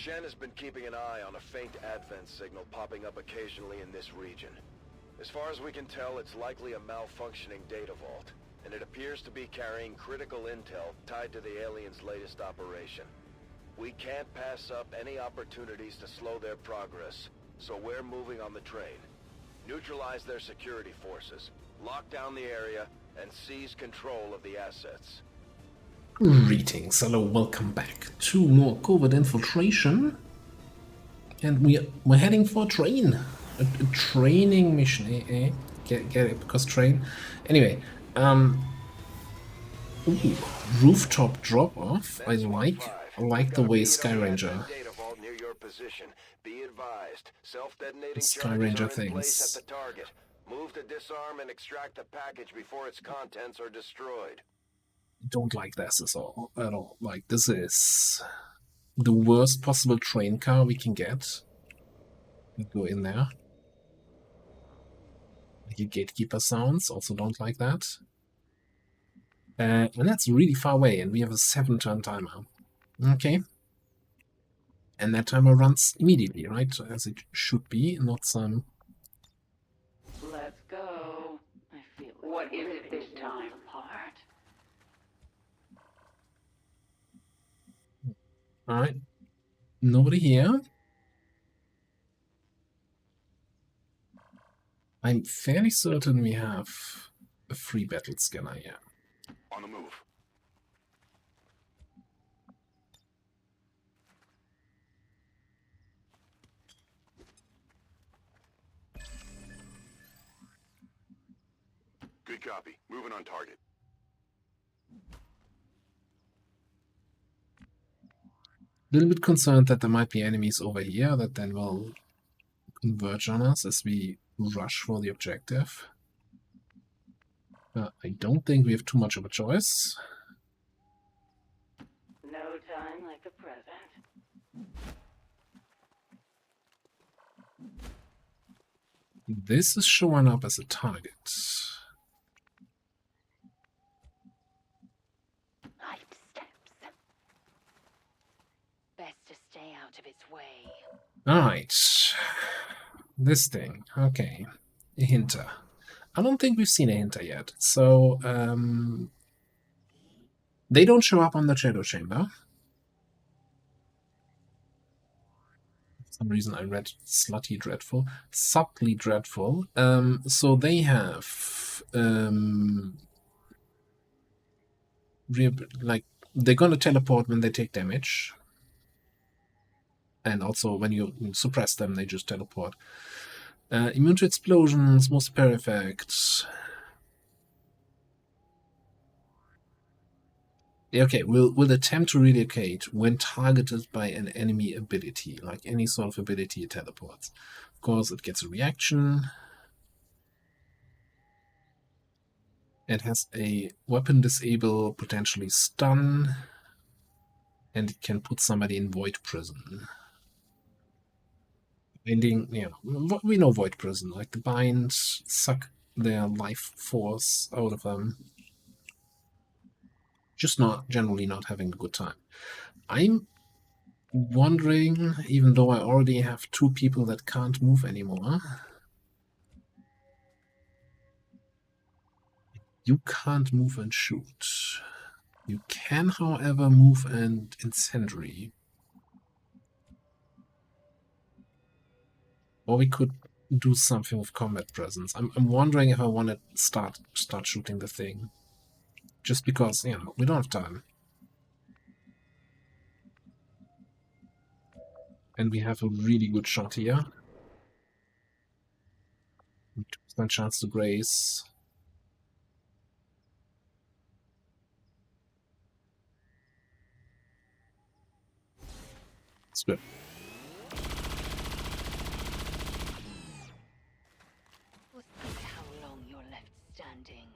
Shen has been keeping an eye on a faint advent signal popping up occasionally in this region. As far as we can tell, it's likely a malfunctioning data vault, and it appears to be carrying critical intel tied to the aliens' latest operation. We can't pass up any opportunities to slow their progress, so we're moving on the train. Neutralize their security forces, lock down the area, and seize control of the assets. Greetings, hello, welcome back to more Covert Infiltration. And we're heading for a train. A training mission, eh? Get it, because train. Anyway, ooh, rooftop drop-off. I like the way Skyranger. Be advised, self-detonating Skyranger charges are in things. place at the target. Move to disarm and extract the package before its contents are destroyed. Don't like this at all. Like, this is the worst possible train car we can get. Go in there. The gatekeeper sounds, also don't like that. And that's really far away, and we have a 7-turn timer. Okay. And that timer runs immediately, right? As it should be, not some... Let's go. I feel what is it this time, apart? Alright. Nobody here. I'm fairly certain we have a free battle scanner here. On the move. Good copy. Moving on target. A little bit concerned that there might be enemies over here that then will converge on us as we rush for the objective. I don't think we have too much of a choice. No time like the present. This is showing up as a target. Light steps. Best to stay out of its way. Alright. This thing. Okay. A hinter. I don't think we've seen a hinter yet. So, they don't show up on the Shadow Chamber. For some reason I read Slutty Dreadful. Subtly Dreadful. So they have... like, they're gonna teleport when they take damage. And also when you suppress them, they just teleport. Immune to explosions, most superior effects. Okay, we'll attempt to relocate when targeted by an enemy ability, like any sort of ability it teleports. Of course, it gets a reaction. It has a weapon disable, potentially stun, and it can put somebody in void prison. Binding, yeah, we know void prison, like the bind, suck their life force out of them. Just generally not having a good time. I'm wondering, even though I already have 2 people that can't move anymore. You can't move and shoot. You can, however, move and incendiary. Or we could do something with combat presence. I'm wondering if I want to start shooting the thing. Just because, you know, we don't have time. And we have a really good shot here. 2% chance to graze. It's good. We'll see how long you're left standing.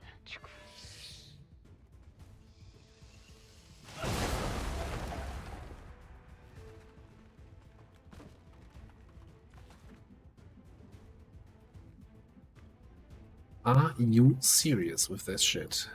Are you serious with this shit?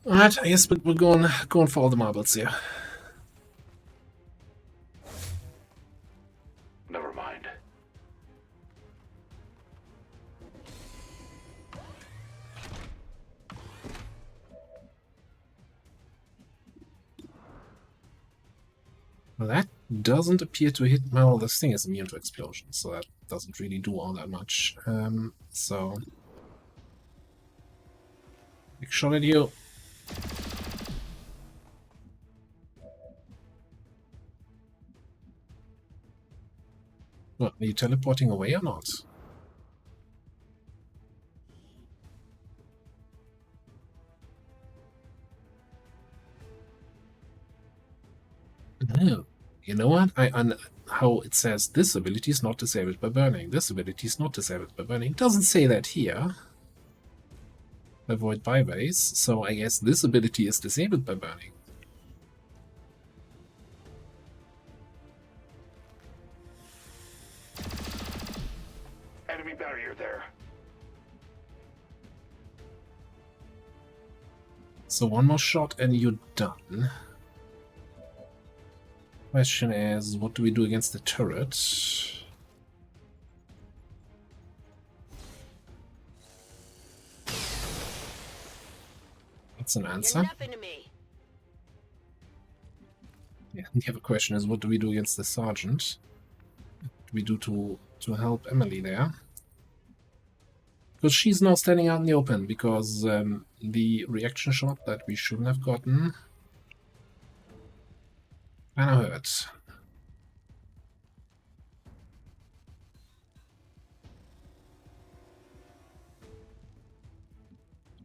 Alright, I guess we're going for all the marbles here. Never mind. Well, that doesn't appear to hit. Well, this thing is immune to explosions, so that doesn't really do all that much. So big shot at you. What, are you teleporting away or not? No. You know what? How it says this ability is not disabled by burning. This ability is not disabled by burning. It doesn't say that here. Avoid byways. So I guess this ability is disabled by burning. Enemy barrier there. So one more shot and you're done. Question is, what do we do against the turret? That's an answer. Yeah, the other question is, what do we do against the sergeant? What do we do to help Emily there? Because she's now standing out in the open, because the reaction shot that we shouldn't have gotten kind of hurt.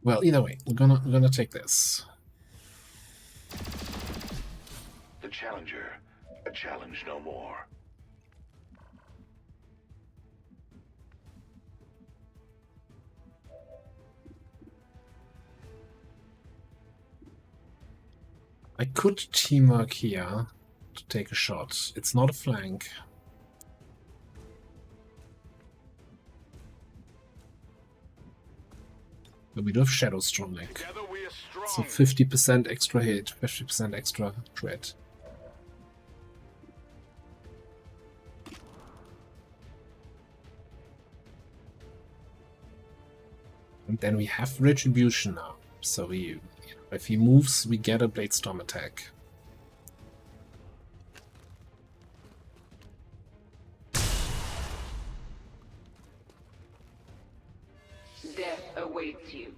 Well, either way, we're gonna take this. The Challenger, a challenge no more. I could teamwork here to take a shot. It's not a flank. But we do have Shadow Stromnik. So 50% extra hit, 50% extra crit. And then we have Retribution now. So we, if he moves, we get a Bladestorm attack. Death awaits you.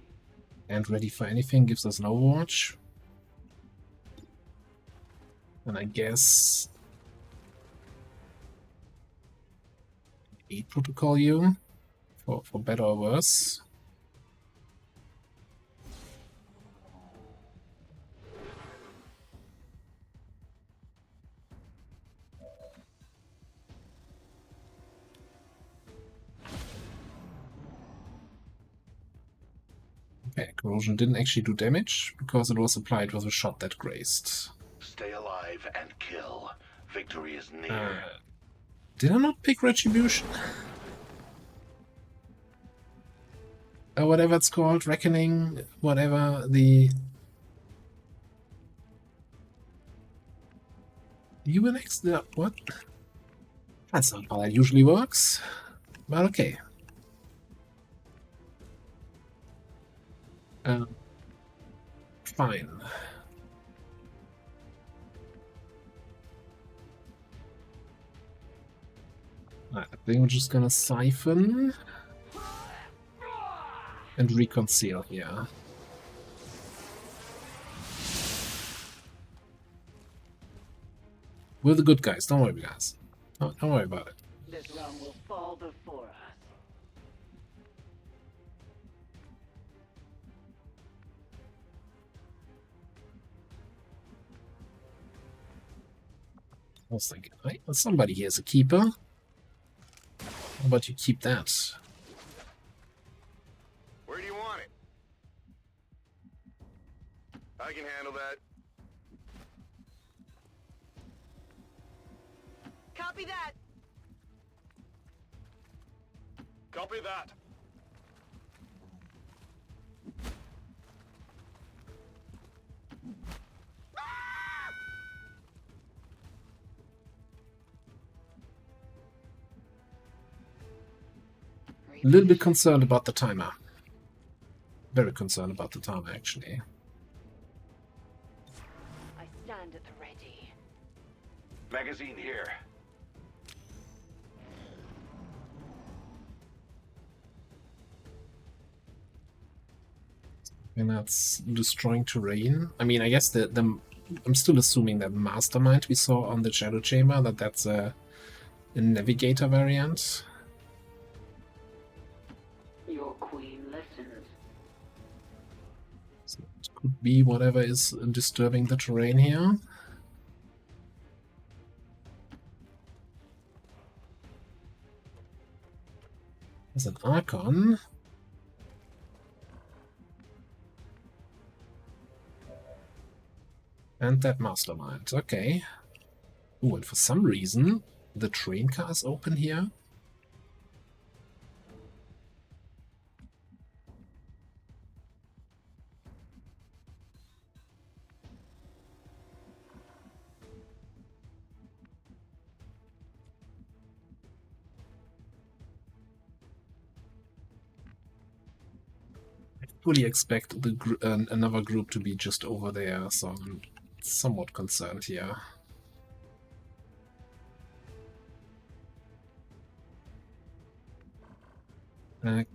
And ready for anything gives us an Overwatch. And I guess 8 protocol you for better or worse. Okay, corrosion didn't actually do damage because it was applied with a shot that grazed. Stay alive and kill. Victory is near. Did I not pick Retribution? Whatever it's called, Reckoning, whatever the... UNX? What? That's not how that usually works. But okay. Fine. I think we're just gonna siphon and reconcile here. We're the good guys, don't worry, guys. Don't worry about it. This realm will fall before us. I was thinking, right? Well, somebody here is a keeper. How about you keep that? Where do you want it? I can handle that. Copy that. Copy that. A little bit concerned about the timer. Very concerned about the timer, actually. I stand at the ready. Magazine here. And that's destroying terrain. I mean, I guess I'm still assuming that Mastermind we saw on the Shadow Chamber, that's a navigator variant. Your queen listens. So it could be whatever is disturbing the terrain here. There's an Archon. And that Mastermind, okay. Ooh, and for some reason, the train car is open here. I fully expect another group to be just over there, so I'm somewhat concerned here.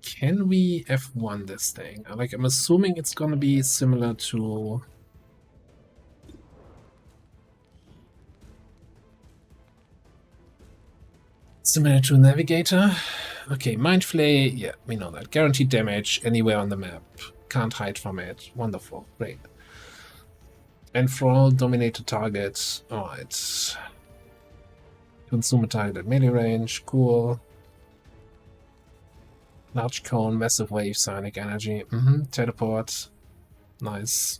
Can we F1 this thing? I'm assuming it's gonna be similar to... Similar to Navigator. Okay, Mind Flay, yeah, we know that. Guaranteed damage anywhere on the map. Can't hide from it. Wonderful, great. Enthrall, dominate a target. Alright. Consume a target at melee range, cool. Large cone, massive wave, psionic energy. Teleport. Nice.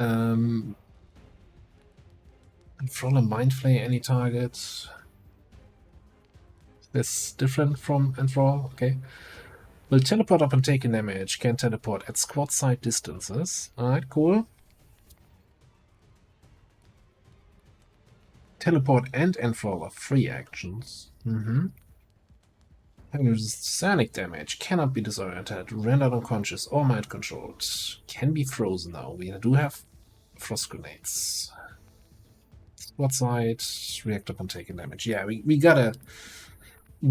Enthrall and Mind Flay any target. This different from Enthrall? Okay. Will teleport up and take a damage. Can teleport at squad side distances. Alright, cool. Teleport and Enthrall are free actions. Having resist psionic damage. Cannot be disoriented. Rendered unconscious or mind controlled. Can be frozen now. We do have frost grenades. Squad side. React upon taking damage. Yeah, we gotta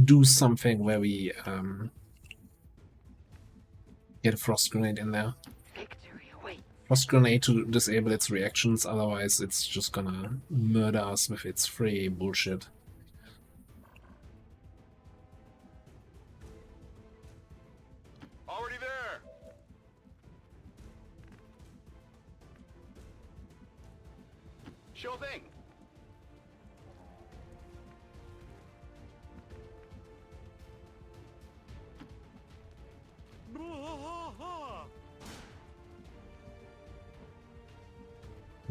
do something where we get a frost grenade in there. Victory awaits. Frost grenade to disable its reactions, otherwise it's just gonna murder us with its free bullshit. Already there. Sure thing.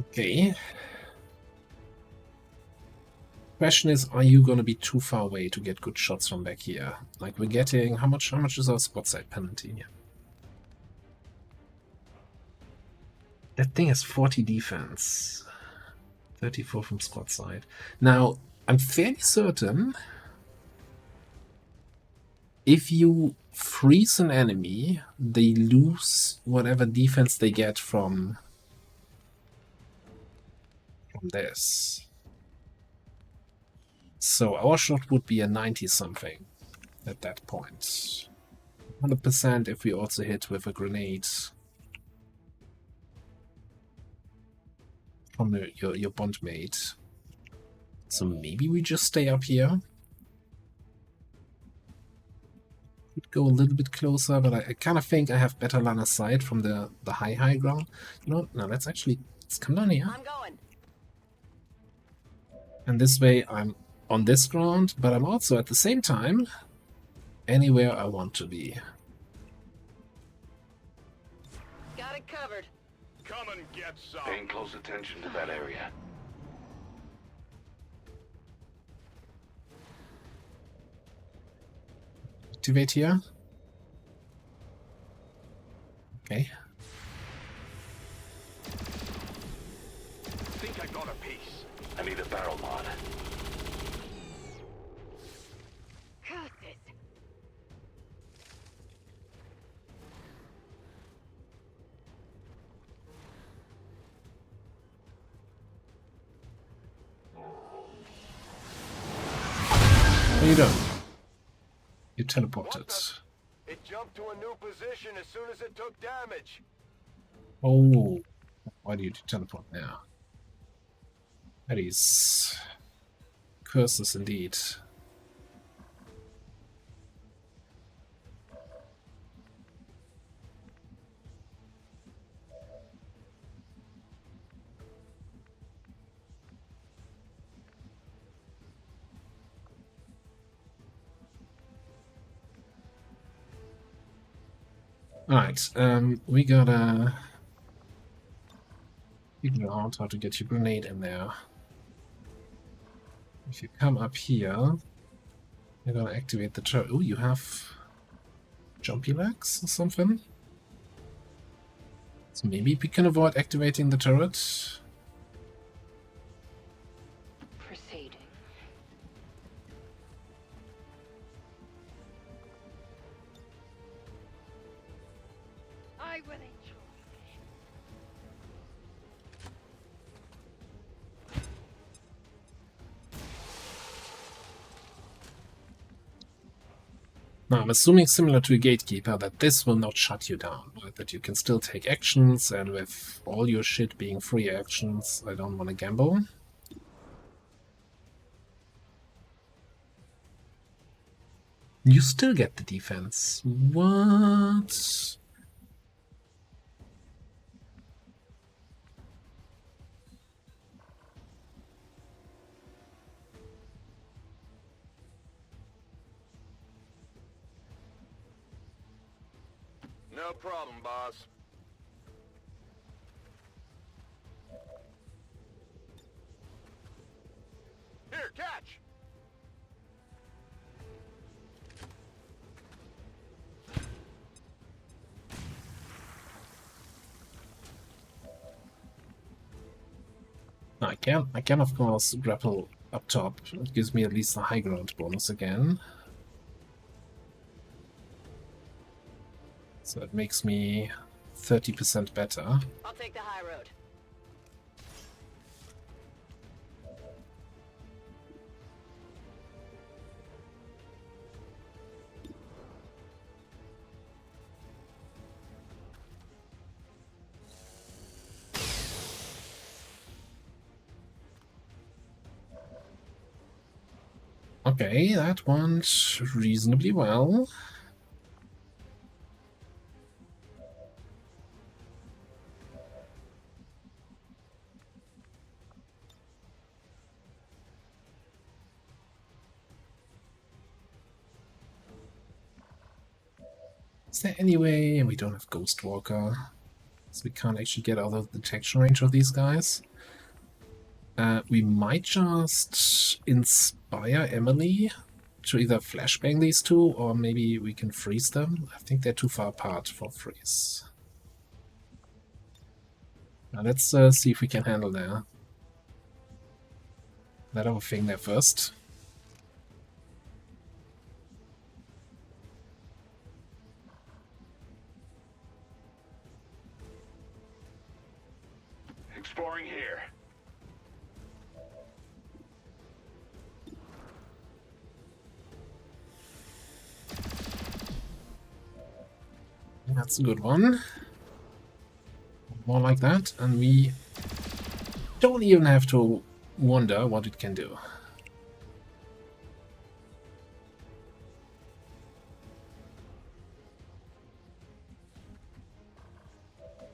Okay. Question is, are you gonna be too far away to get good shots from back here? Like we're getting how much is our squad side penalty here? That thing has 40 defense. 34 from squad side. Now, I'm fairly certain if you freeze an enemy, they lose whatever defense they get from this. So our shot would be a 90-something at that point. 100% if we also hit with a grenade from your bondmate. So maybe we just stay up here. Could go a little bit closer, but I kind of think I have better line of sight from the high ground. You know what? No, let's come down here. I'm going. And this way I'm on this ground, but I'm also at the same time anywhere I want to be. Got it covered. Come and get some. Paying close attention to that area. Activate here. Okay. Think I got a piece. I need a barrel mod. What are you doing? You teleported. It jumped to a new position as soon as it took damage. Oh, why do you teleport now? That is curses indeed. Alright, we gotta figure out how to get your grenade in there. If you come up here, you're gonna activate the turret. Oh, you have jumpy legs or something? So maybe we can avoid activating the turret. Proceeding. I will enjoy. Now, I'm assuming similar to a gatekeeper that this will not shut you down, right? That you can still take actions, and with all your shit being free actions, I don't want to gamble. You still get the defense. What? No problem, boss. Here, catch! I can of course grapple up top. It gives me at least a high ground bonus again. So it makes me 30% better. I'll take the high road. Okay, that went reasonably well. Is there any way we don't have Ghost Walker? So we can't actually get out of the detection range of these guys. We might just inspire Emily to either flashbang these two, or maybe we can freeze them. I think they're too far apart for freeze. Now let's see if we can handle that other thing there first. Exploring here. That's a good one. More like that, and we don't even have to wonder what it can do.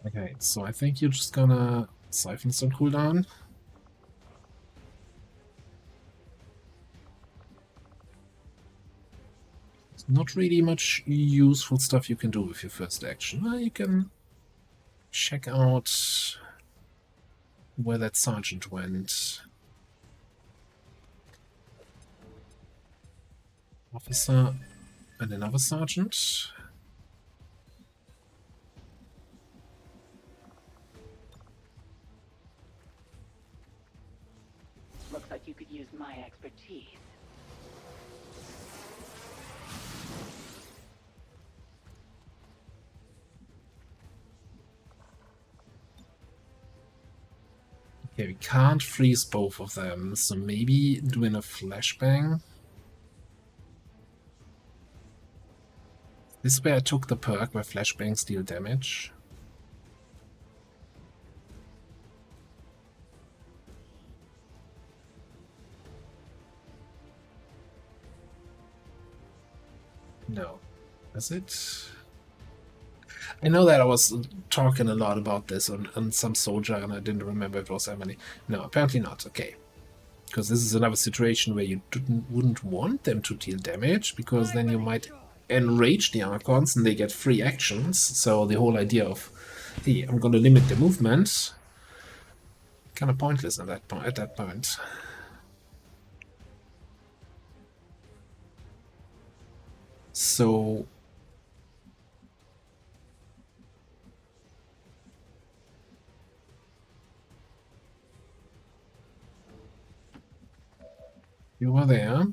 Okay, so I think you're just gonna siphon some cooldown. Not really much useful stuff you can do with your first action. Well, you can check out where that sergeant went. Officer and another sergeant. Looks like you could use my expertise. Okay, we can't freeze both of them, so maybe doing a flashbang This is where I took the perk where flashbangs deal damage. No. Is it? I know that I was talking a lot about this on some soldier and I didn't remember if it was Emily. No, apparently not. Okay. Because this is another situation where you wouldn't want them to deal damage, because then you might enrage the Archons and they get free actions. So the whole idea of, hey, I'm going to limit the movement, kind of pointless at that point. So you were there.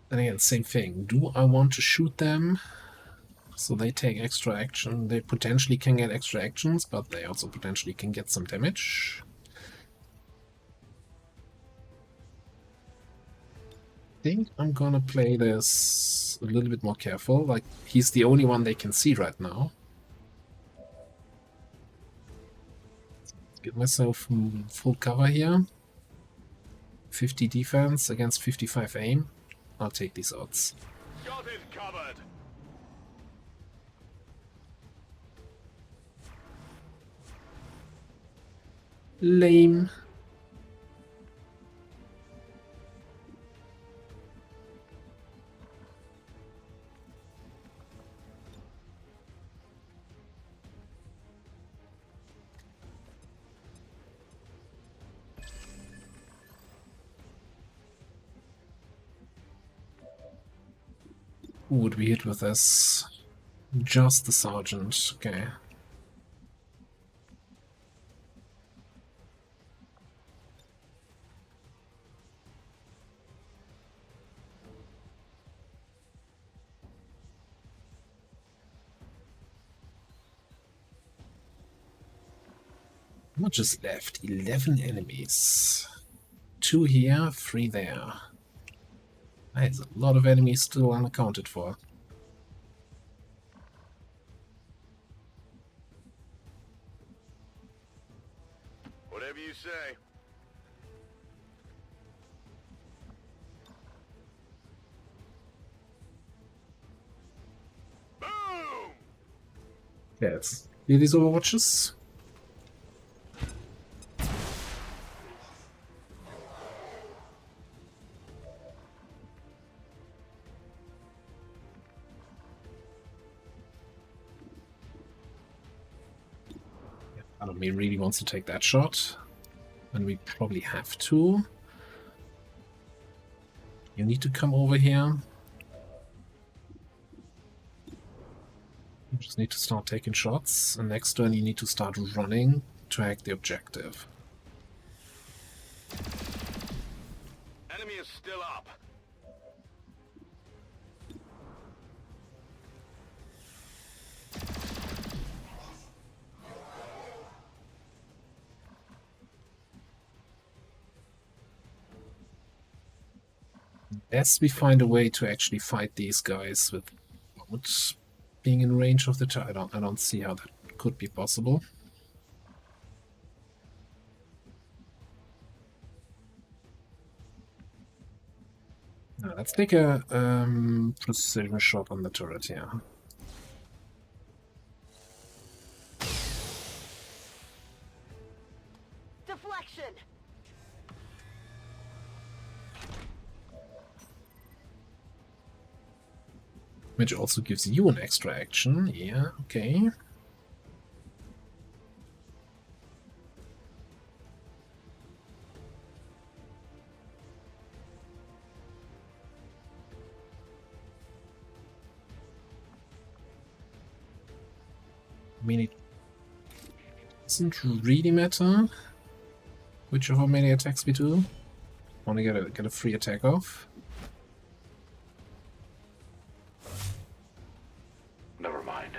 Then again, same thing. Do I want to shoot them so they take extra action? They potentially can get extra actions, but they also potentially can get some damage. I think I'm gonna play this a little bit more careful. Like, he's the only one they can see right now. Give myself full cover here. 50 defense against 55 aim. I'll take these odds. Got it covered. Lame. Who would we hit with this? Just the sergeant. Okay. How much is left? 11 enemies. 2 here, 3 there. There's a lot of enemies still unaccounted for. Whatever you say. Boom! Yes. Hear these overwatches? I don't mean really wants to take that shot, and we probably have to. You need to come over here. You just need to start taking shots, and next turn you need to start running to hack the objective. Enemy is still up. Unless we find a way to actually fight these guys without being in range of the target, I don't see how that could be possible. Now, let's take a precision shot on the turret here. Deflection. Which also gives you an extra action. Yeah, okay. I mean, it doesn't really matter which of our melee attacks we do. Want to get a free attack off. Never mind.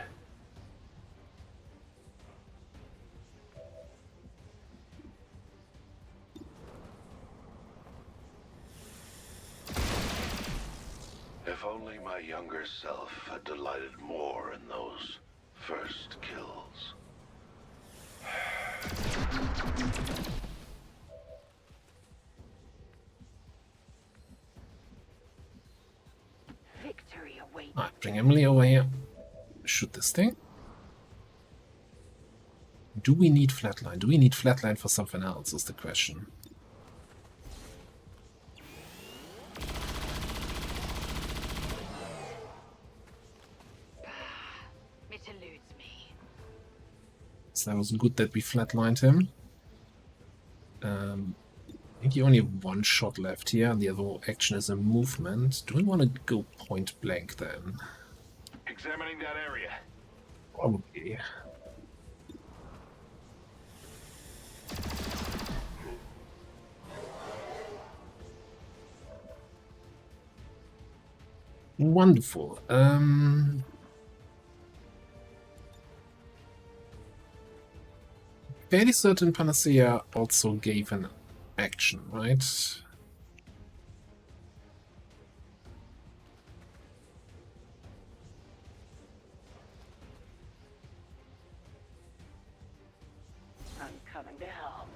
only my younger self had delighted more in those first kills. Victory awaits. Alright, bring Emily over here. Shoot this thing. Do we need flatline? Do we need flatline for something else is the question. It eludes me. So that was good that we flatlined him. I think you only have one shot left here, and the other action is a movement. Do we want to go point blank then? Examining that area. Probably. Wonderful. Fairly certain Panacea also gave an action, right? I'm coming to help.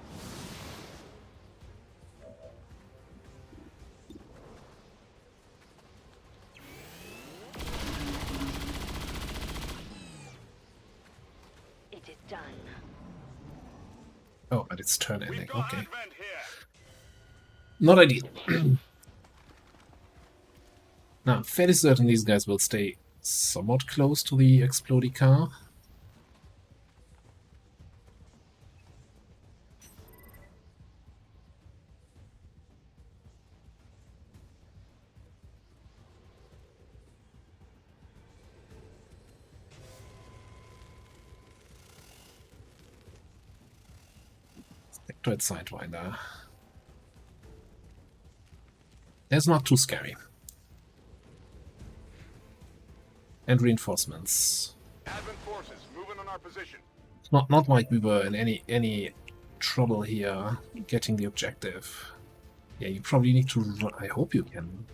It is done. Oh, but it's turn ending. Okay. Advent here. Not ideal. Now, I'm fairly certain these guys will stay somewhat close to the explodey car. Sectoid Sidewinder. That's not too scary. And reinforcements. Advent forces moving on our position. It's not like we were in any trouble here getting the objective. Yeah, you probably need to run. I hope you can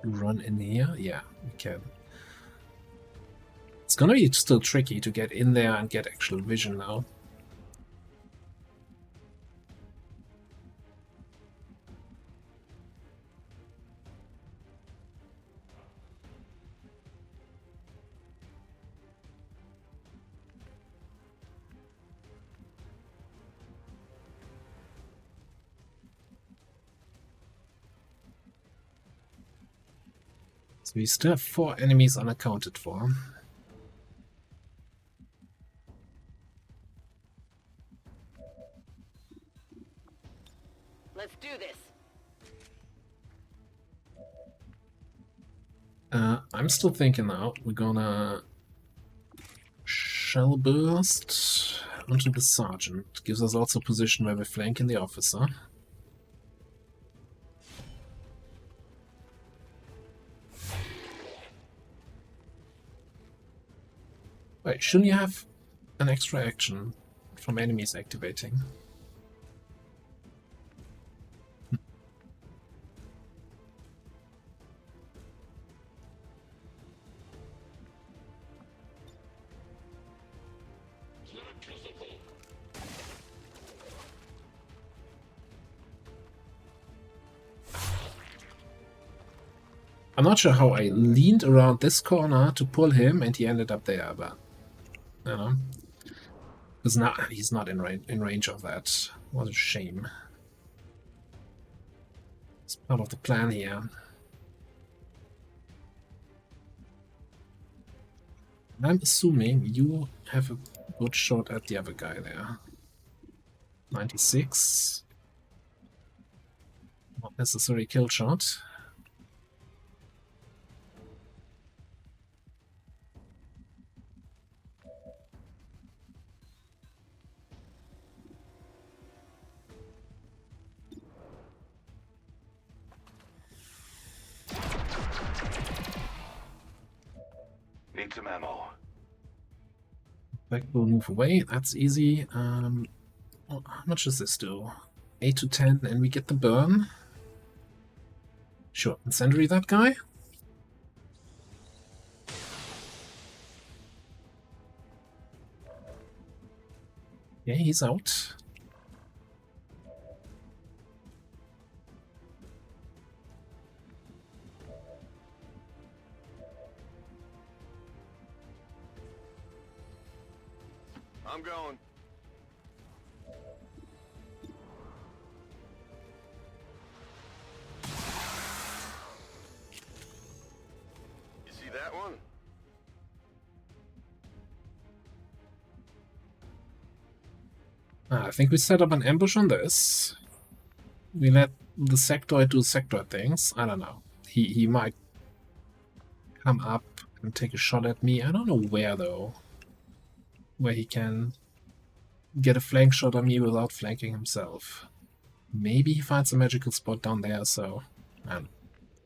run in here. Yeah, you can. It's gonna be still tricky to get in there and get actual vision now. So we still have 4 enemies unaccounted for. Let's do this. I'm still thinking now we're gonna shell burst onto the sergeant. Gives us also a position where we're flanking the officer. Wait, shouldn't you have an extra action from enemies activating? I'm not sure how I leaned around this corner to pull him and he ended up there, but you know, he's not in range of that. What a shame. It's part of the plan here. And I'm assuming you have a good shot at the other guy there. 96. Not necessary kill shot. Need some ammo. Back will move away, that's easy. Well, how much does this do? 8 to 10, and we get the burn. Sure, incendiary that guy. Yeah, he's out. I'm going. You see that one? I think we set up an ambush on this. We let the sectoid do sectoid things. I don't know. He might come up and take a shot at me. I don't know where though. Where he can get a flank shot on me without flanking himself. Maybe he finds a magical spot down there, so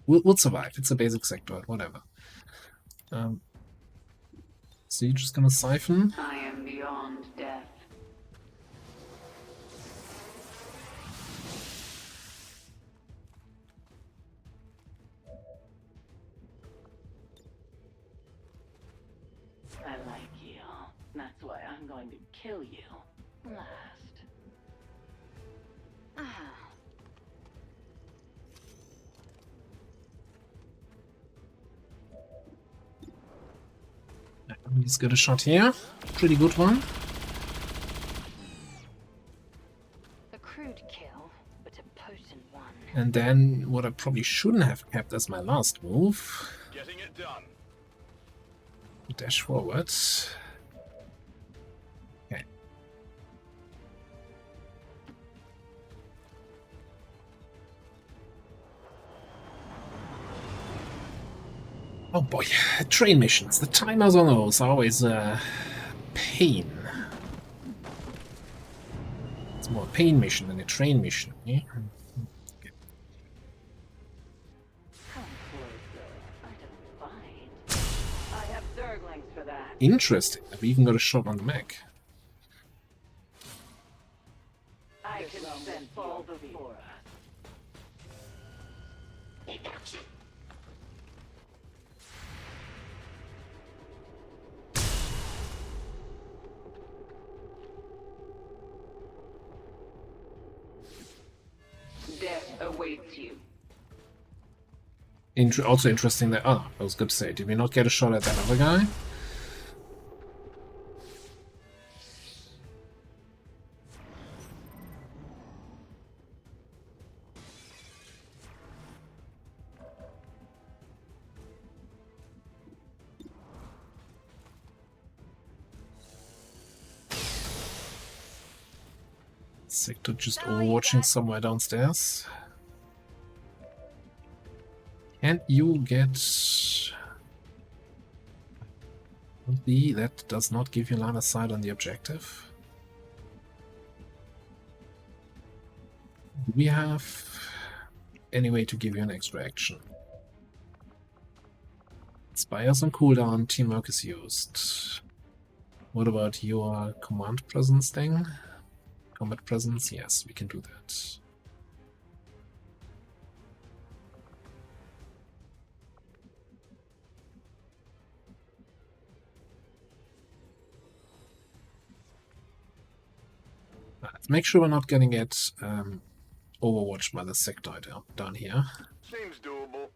we'll survive. It's a basic sectoid, whatever. So you're just gonna siphon? I am beyond death. I like you. That's why I'm going to kill you last. He's got a shot here. Pretty good one. A crude kill, but a potent one. And then what I probably shouldn't have kept as my last move. Getting it done. Dash forward. Okay. Oh boy, train missions. The timers on those are always a pain. It's more a pain mission than a train mission. Yeah? Okay. Come closer. I don't fight. I have Zerglings for that. Interesting. I've even got a shot on the mech. I can send fall before us. Death awaits you. Also interesting that... Oh, I was going to say, did we not get a shot at that other guy? Sector just overwatching somewhere downstairs. And you get... That does not give you line of sight on the objective. Do we have any way to give you an extra action? Spires on cooldown, teamwork is used. What about your command presence thing? Combat presence? Yes, we can do that. Let's make sure we're not getting it overwatched by the sectoid down here. Seems doable.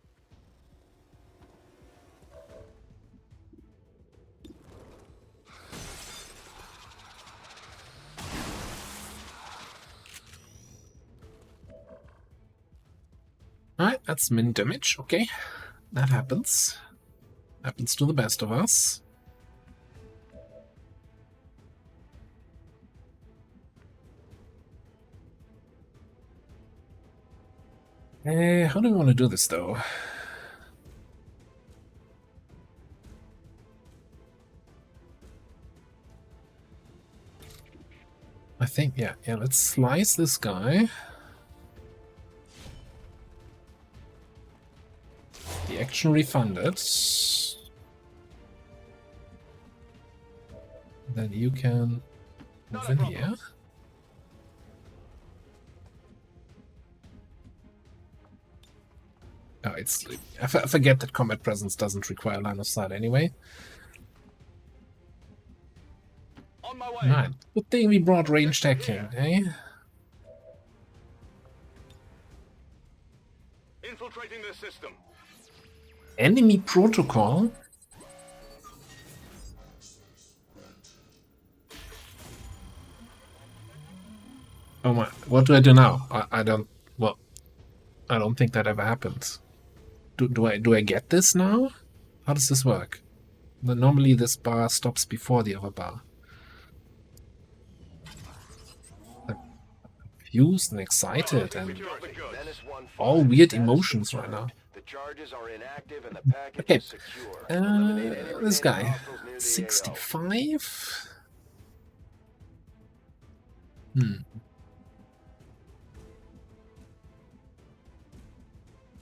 Alright, that's min damage. Okay, that happens. Happens to the best of us. How do we want to do this, though? I think, yeah, let's slice this guy. The action refunded. Then you can move in here. Oh, it's... I forget that combat presence doesn't require line of sight anyway. On my way. Right. Good thing we brought ranged hacking, eh? Infiltrating the system. Enemy protocol? Oh my, what do I do now? I don't, well, I don't think that ever happens. Do I get this now? How does this work? Normally this bar stops before the other bar. I'm confused and excited and all weird emotions right now. The charges are inactive and the package Okay, is secure. Eliminate any this remaining guy, hostiles near the AO. 65?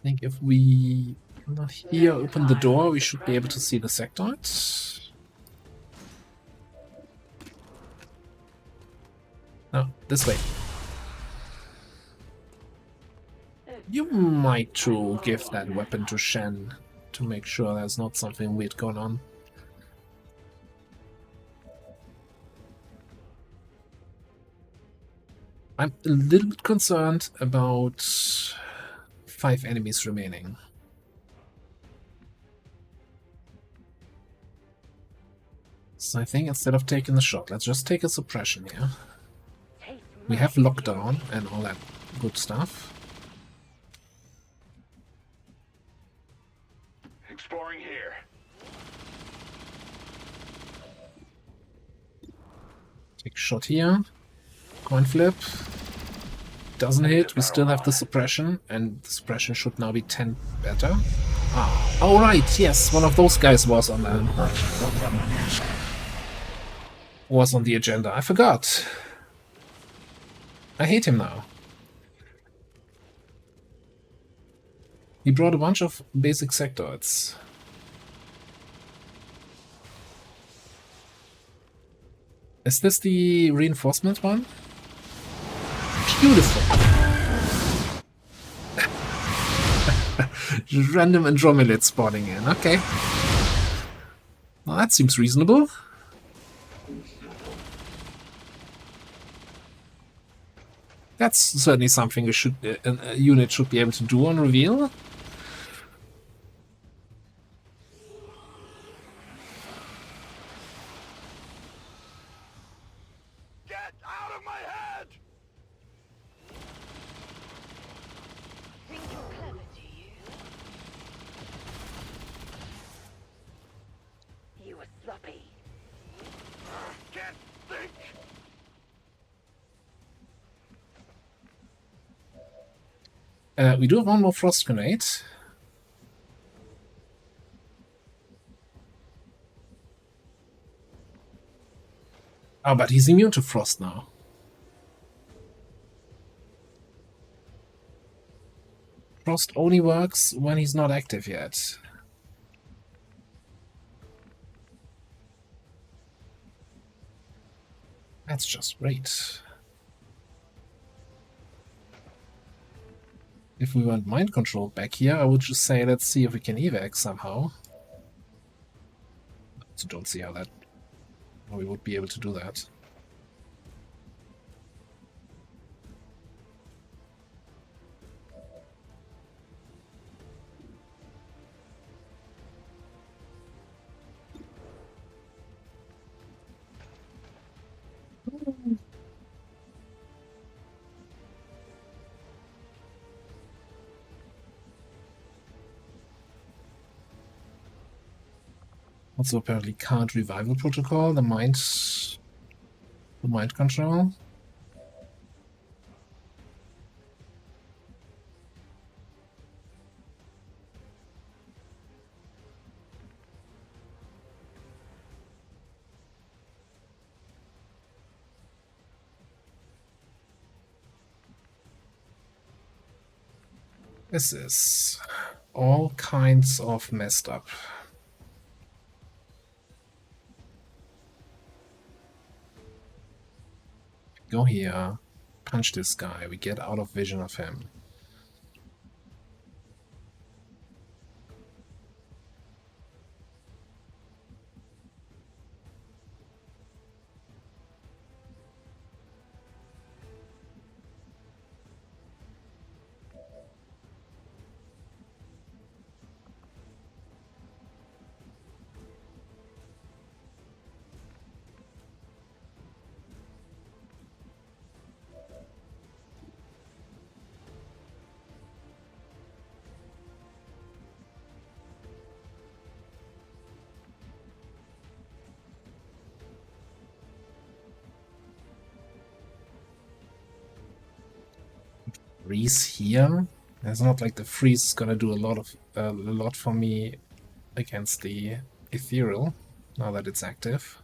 I think if we not here open the door, we should be able to see the sectoids. No, this way. You might to give that weapon to Shen to make sure there's not something weird going on. I'm a little bit concerned about 5 enemies remaining. So I think instead of taking the shot, let's just take a suppression here. We have lockdown and all that good stuff. Exploring here. Take a shot here. Coin flip. Doesn't hit, we still have the suppression, and the suppression should now be 10 better. Ah, oh right, yes, one of those guys was on the agenda. I forgot. I hate him now. He brought a bunch of basic sectoids. Is this the reinforcement one? Beautiful. Random Andromelid spawning in. Okay. Well, that seems reasonable. That's certainly something a unit should be able to do on reveal. Get out of my head! Think you're clever, do you? You were sloppy. Can't think! We do have one more frost grenade. Oh, but he's immune to frost now. Frost only works when he's not active yet. That's just great. If we want mind control back here, I would just say let's see if we can evac somehow. So don't see how we would be able to do that. Also apparently can't revival protocol, the mind control. This is all kinds of messed up. Go here, punch this guy, we get out of vision of him. freeze here. It's not like the freeze is gonna do a lot for me against the Ethereal now that it's active.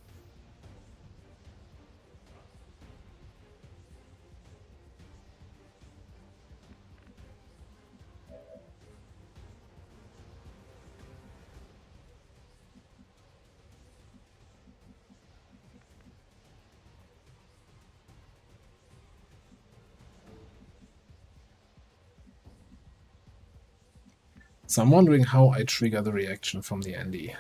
So I'm wondering how I trigger the reaction from the Andy.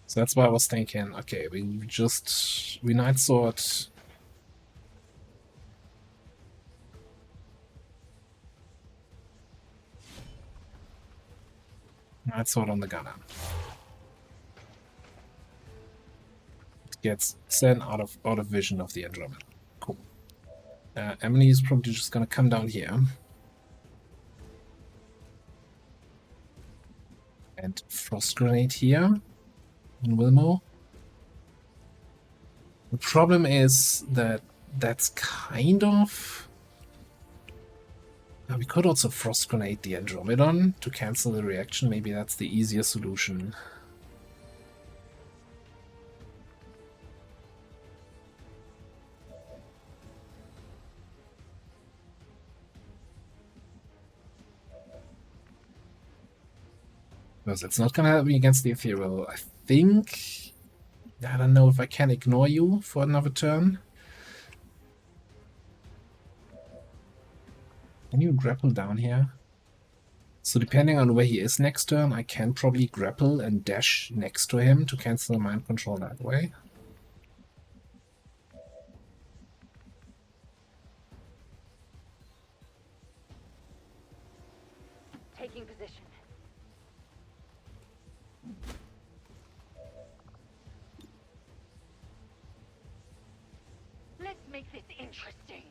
So that's why I was thinking, okay, we Night Sword. Night Sword on the gunner. It gets Zen out of vision of the Andromeda. Cool. Emily is probably just gonna come down here. And Frost Grenade here in Wilmo. The problem is that that's kind of... we could also Frost Grenade the Andromedon to cancel the reaction. Maybe that's the easier solution. Because it's not gonna help me against the Ethereal. I think... I don't know if I can ignore you for another turn. Can you grapple down here? So depending on where he is next turn, I can probably grapple and dash next to him to cancel the mind control that way. Taking position. Let's make this interesting.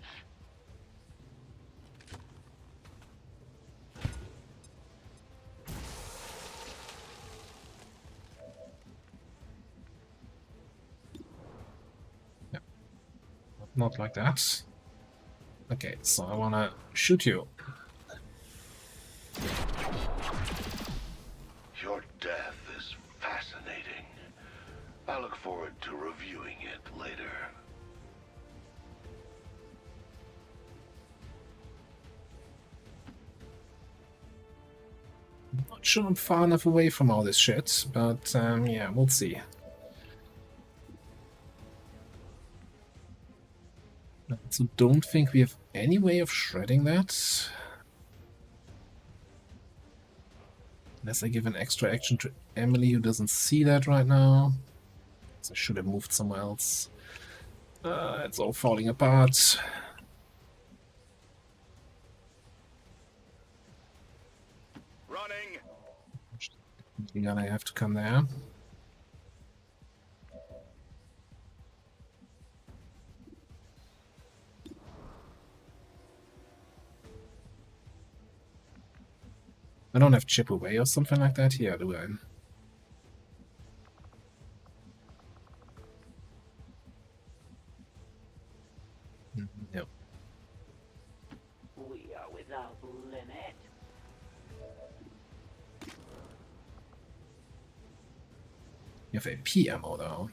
Not like that. Okay, so I wanna shoot you. Your death is fascinating. I look forward to reviewing it later. Not sure I'm far enough away from all this shit, but yeah, we'll see. So don't think we have any way of shredding that. Unless I give an extra action to Emily, who doesn't see that right now. So I should have moved somewhere else. It's all falling apart. Running. You're gonna have to come there. I don't have chip away or something like that here, do I? Nope. We are without limit. You have AP ammo though.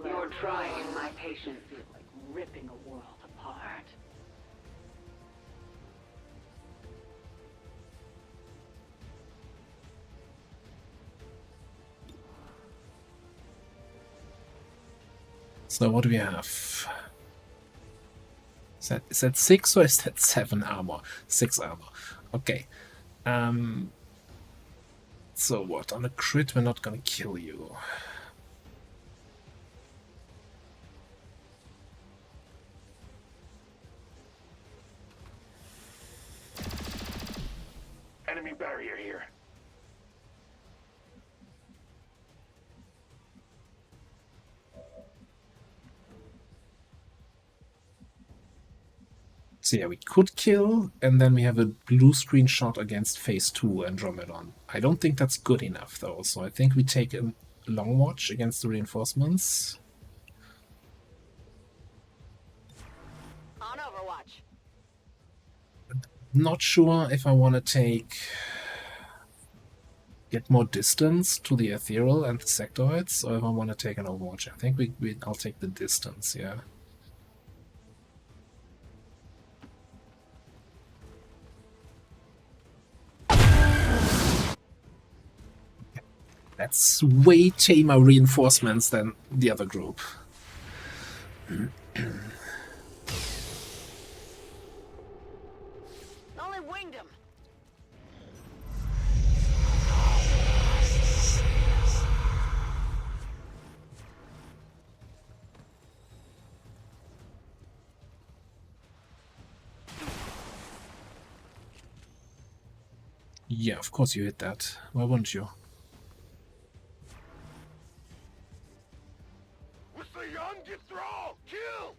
You're trying my patience is like ripping a world apart. So what do we have? Is that 6 or is that 7 armor? 6 armor. Okay. So what? On a crit, we're not gonna kill you. Enemy barrier here. So yeah, we could kill, and then we have a blue screen shot against phase 2 Andromedon. I don't think that's good enough, though, so I think we take a long watch against the reinforcements. On Overwatch. Not sure if I want to get more distance to the Ethereal and the sectoids, or if I want to take an Overwatch. I think I'll take the distance, yeah. That's way tamer reinforcements than the other group. Only winged him. Yeah, of course you hit that. Why wouldn't you? With the young get thrall! Kill!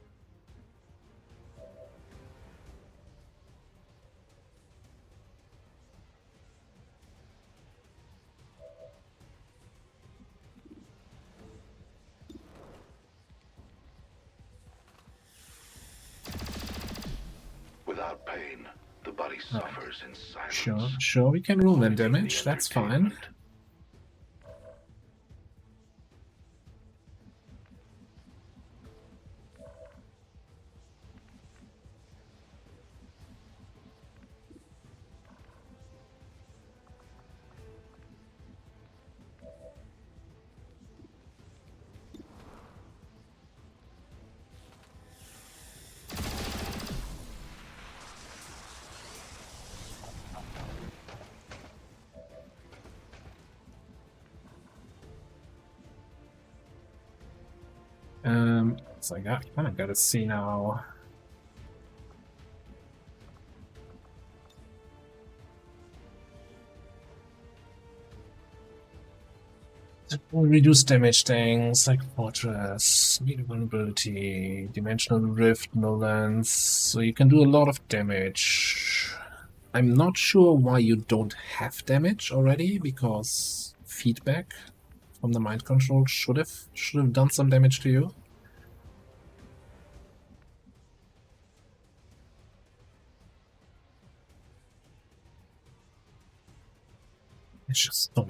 Without pain, the body suffers in silence. Sure, we can roll that damage, that's fine. So I kind of got to see now. Reduce damage things like Fortress, Meter Vulnerability, Dimensional Rift, Nullance. So you can do a lot of damage. I'm not sure why you don't have damage already, because feedback from the mind control should have done some damage to you. It's just so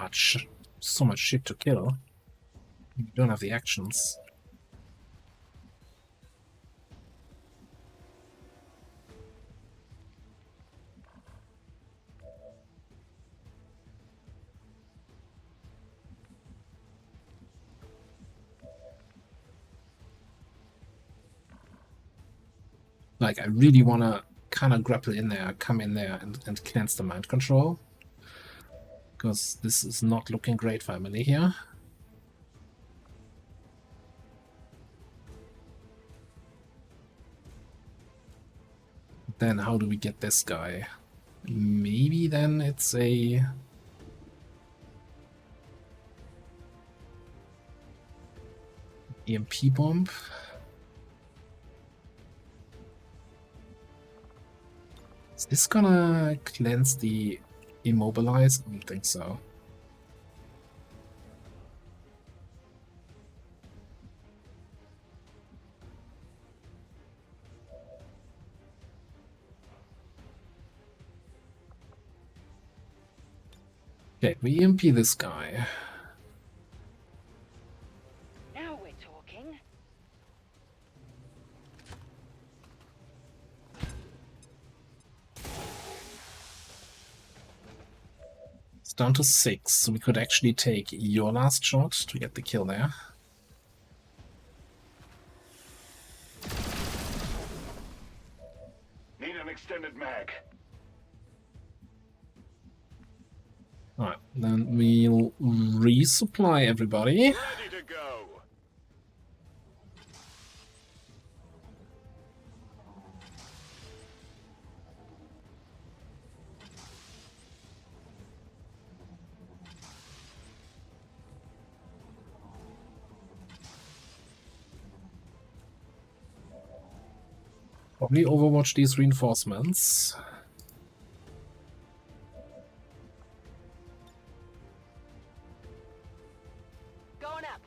much shit to kill. You don't have the actions. Like, I really want to kind of grapple in there, come in there and cleanse the mind control. Because this is not looking great for Emily here. Then how do we get this guy? Maybe then it's a... EMP bomb? Is this gonna cleanse the immobilize? I don't think so. Okay, we EMP this guy. Now we're talking. It's down to 6, so we could actually take your last shot to get the kill there. Need an extended mag. Alright, then we'll resupply everybody. Ready to go! Probably overwatch these reinforcements. Going up.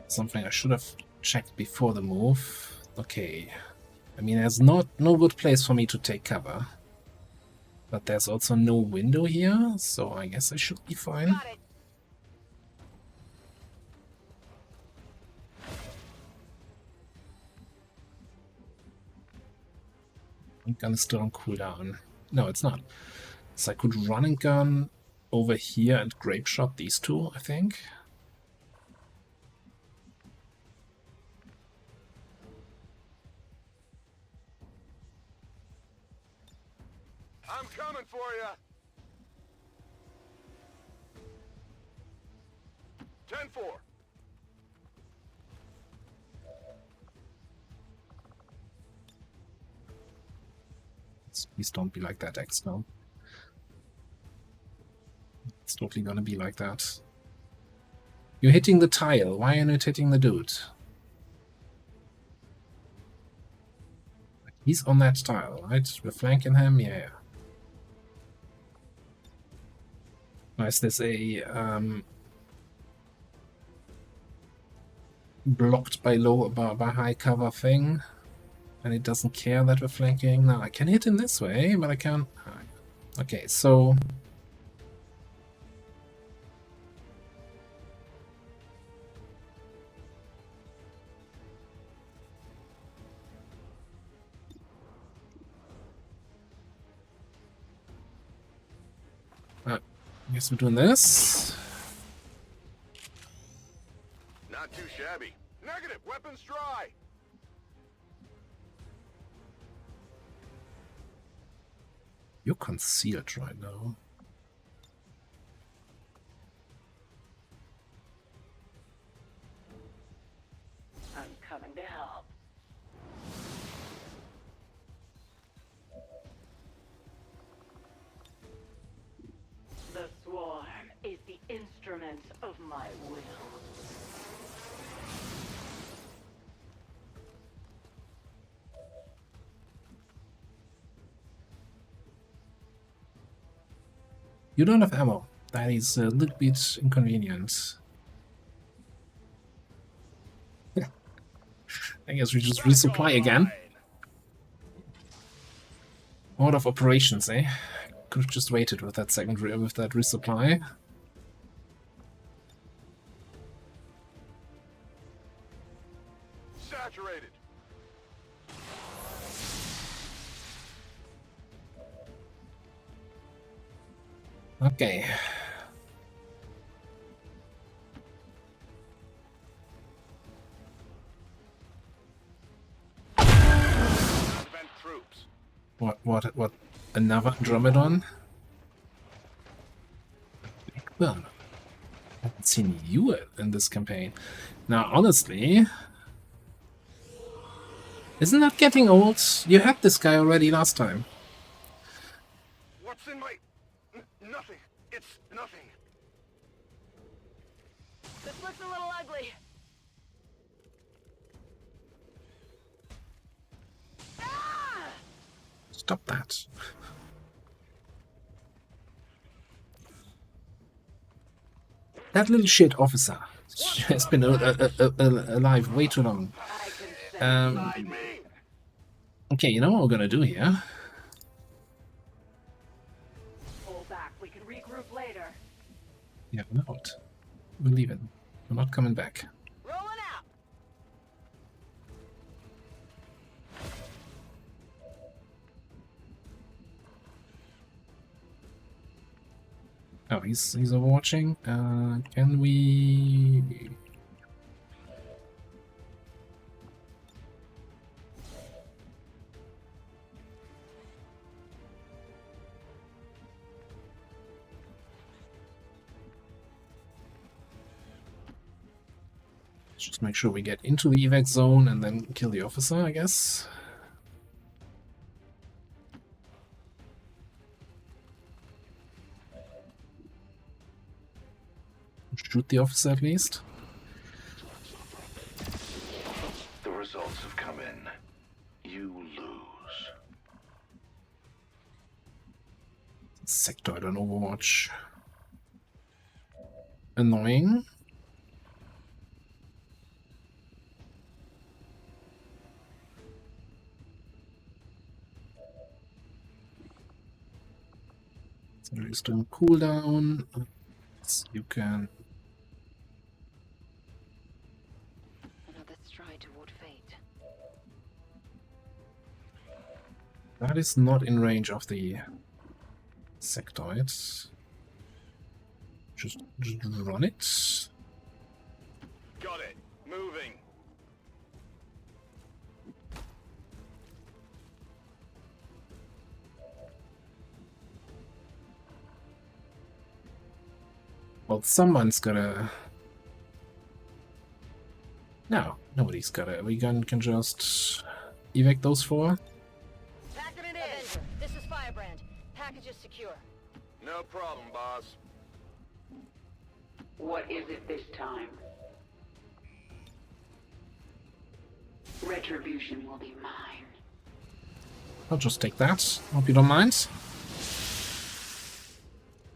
Something I should have checked before the move. Okay. I mean, there's no good place for me to take cover. But there's also no window here, so I guess I should be fine. Got it. Gun is still on cooldown. No, it's not. So I could run and gun over here and grape shot these two, I think. I'm coming for you. 10-4. Please don't be like that, XCOM. It's totally gonna be like that. You're hitting the tile. Why are you not hitting the dude? He's on that tile, right? We're flanking him, yeah. Now, is this a blocked by by high cover thing? And it doesn't care that we're flanking? No, I can hit him this way, but I can't. Okay, so I guess we're doing this. Not too shabby. Negative. Weapons dry. You're concealed right now. I'm coming to help. The swarm is the instrument of my will. You don't have ammo. That is a little bit inconvenient. I guess we just resupply again. Mode of operations, eh? Could have just waited with that with that resupply. Saturated. Okay. Prevent troops. What? Another Andromedon? Well, I haven't seen you in this campaign. Now, honestly, isn't that getting old? You had this guy already last time. What's in my... nothing. It's nothing. This looks a little ugly. Ah! Stop that. That little shit officer has been alive way too long. Okay, you know what we're gonna do here? Pull back. We can regroup later. Yeah, we're not. We're leaving. We're not coming back. Rolling out. Oh, he's overwatching. Can we? Just make sure we get into the evac zone and then kill the officer, I guess. Shoot the officer at least. sectoid on Overwatch. Annoying. So there's doing cooldown. So you can. Another stride toward fate. That is not in range of the sectoids. Just run it. Got it. Moving. Well, someone's gotta. No, nobody's gotta. We can just evac those four. Packing it in. Avenger, this is Firebrand. Package is secure. No problem, boss. What is it this time? Retribution will be mine. I'll just take that. Hope you don't mind.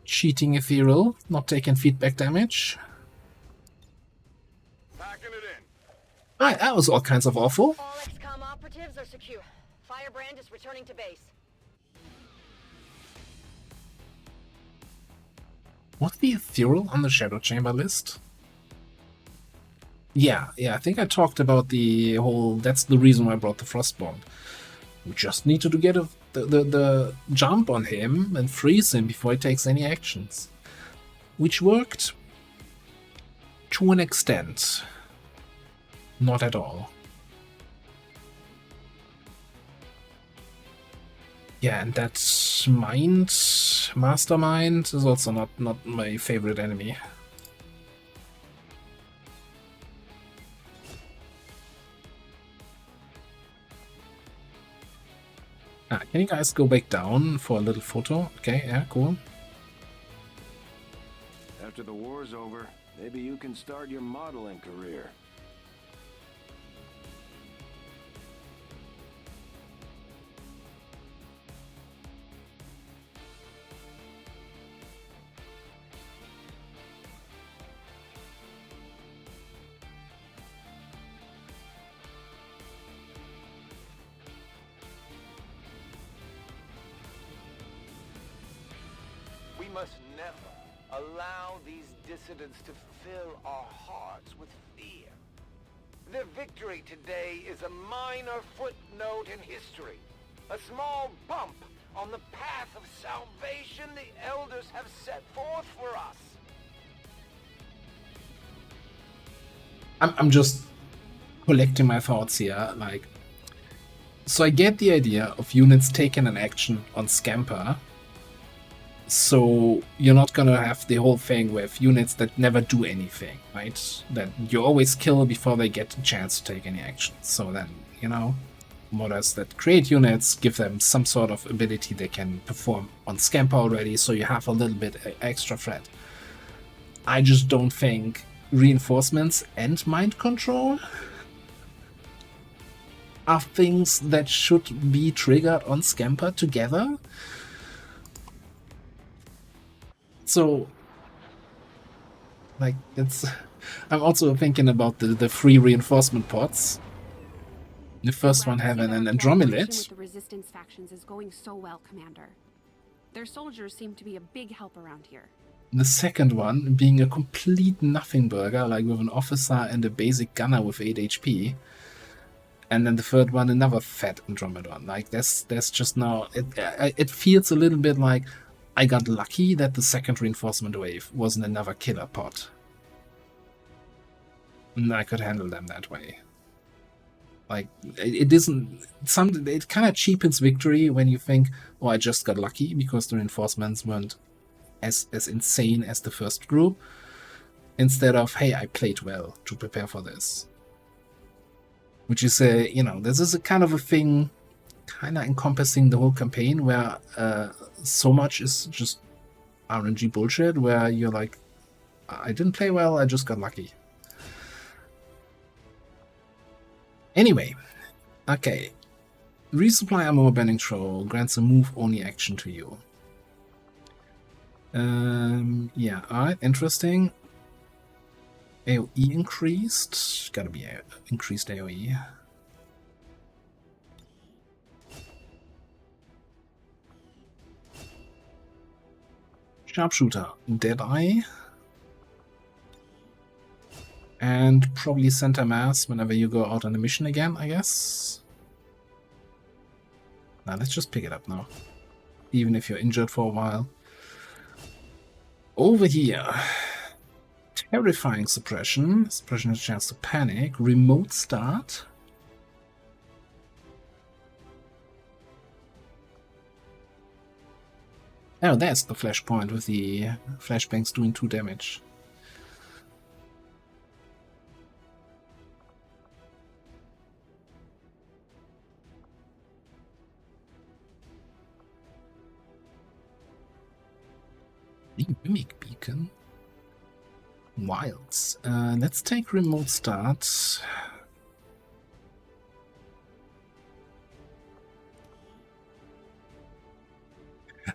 Cheating Ethereal, not taking feedback damage. Packing it in. Alright, that was all kinds of awful. All XCOM operatives are secure. Firebrand is returning to base. Was the Ethereal on the Shadow Chamber list? Yeah, I think I talked about the whole... That's the reason why I brought the Frostbomb. We just need to get the jump on him and freeze him before he takes any actions. Which worked to an extent. Not at all. Yeah, and that Mastermind is also not my favorite enemy. Can you guys go back down for a little photo? Okay, yeah, cool. After the war's over, maybe you can start your modeling career. We must never allow these dissidents to fill our hearts with fear. Their victory today is a minor footnote in history. A small bump on the path of salvation the elders have set forth for us. I'm just collecting my thoughts here, like... So I get the idea of units taking an action on Scamper. So you're not gonna have the whole thing with units that never do anything, right? That you always kill before they get a chance to take any action. So then, you know, modders that create units give them some sort of ability they can perform on Scamper already, so you have a little bit extra threat. I just don't think reinforcements and mind control are things that should be triggered on Scamper together. So, like, it's... I'm also thinking about the free reinforcement pods. The first one having an Andromelet. With the resistance factions is going so well, Commander. Their soldiers seem to be a big help around here. The second one being a complete nothing burger, like with an officer and a basic gunner with 8 HP. And then the third one, another fat Andromedon. Like, there's just now... It feels a little bit like... I got lucky that the second reinforcement wave wasn't another killer pod. And I could handle them that way. Like, it isn't... It kind of cheapens victory when you think, oh, I just got lucky because the reinforcements weren't as insane as the first group. Instead of, hey, I played well to prepare for this. Which is you know, this is a kind of a thing kind of encompassing the whole campaign where so much is just RNG bullshit where you're like, I didn't play well, I just got lucky. Anyway, okay. Resupply ammo banning troll grants a move only action to you. Yeah, alright, interesting. AoE increased. Gotta be increased AoE. Sharpshooter, Deadeye. And probably center mass whenever you go out on a mission again, I guess. Now let's just pick it up now. Even if you're injured for a while. Over here. Terrifying suppression. Suppression has a chance to panic. Remote start. Oh, that's the flashpoint with the flashbangs doing 2 damage. The Mimic Beacon. Wilds. Let's take remote start.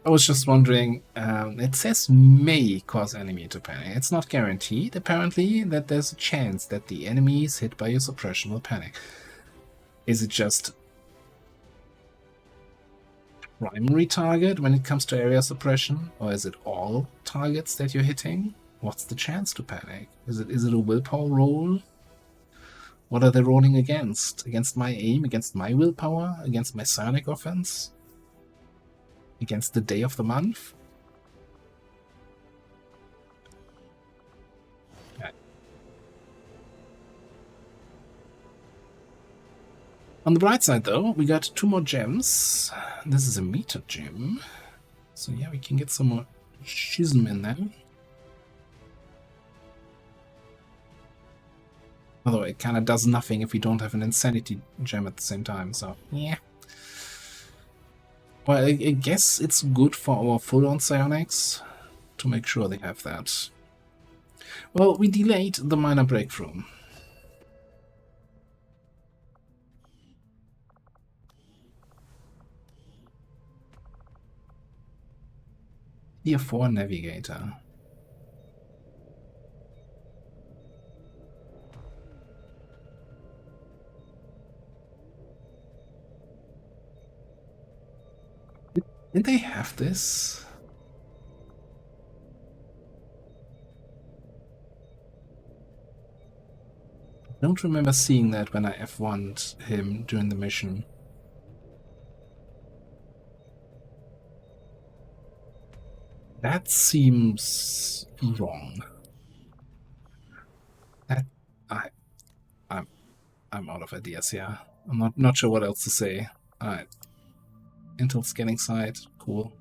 I was just wondering, it says may cause enemy to panic. It's not guaranteed, apparently, that there's a chance that the enemies hit by your suppression will panic. Is it just primary target when it comes to area suppression? Or is it all targets that you're hitting? What's the chance to panic? Is it a willpower roll? What are they rolling against? Against my aim? Against my willpower? Against my Psionic offense? Against the day of the month? Okay. On the bright side, though, we got 2 more gems. This is a meter gem. So yeah, we can get some more schism in there. Although it kind of does nothing if we don't have an insanity gem at the same time, so yeah. Well, I guess it's good for our full-on psionics to make sure they have that. Well, we delayed the minor breakthrough. Tier 4 Navigator. Did they have this? I don't remember seeing that when I F1'd him during the mission. That seems wrong. That I'm out of ideas here. I'm not sure what else to say. Alright. Intel scanning site, cool.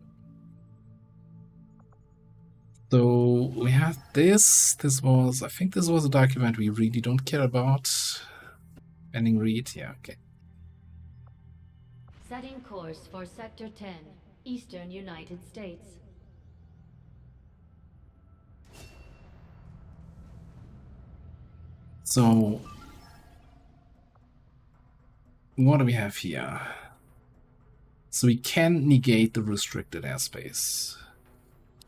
So we have this. I think this was a dark event we really don't care about. Ending read, yeah, okay. Setting course for Sector 10, Eastern United States. So what do we have here? So we can negate the restricted airspace.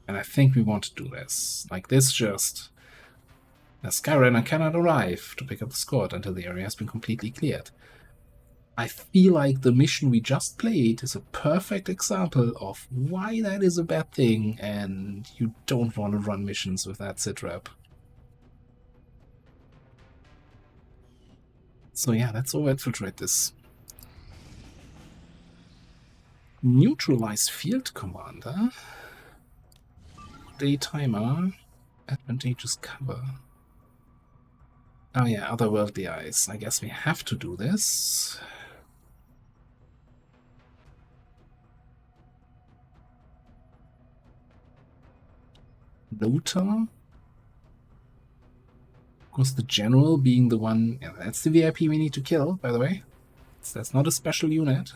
And I think we want to do this. Like this just... The Skyrunner cannot arrive to pick up the squad until the area has been completely cleared. I feel like the mission we just played is a perfect example of why that is a bad thing and you don't want to run missions with that sitrep. So yeah, let's over-infiltrate this. Neutralize field commander. Day timer. Advantageous cover. Oh yeah, otherworldly eyes. I guess we have to do this. Lothar. Of course, the general being the one... Yeah, that's the VIP we need to kill, by the way. That's not a special unit.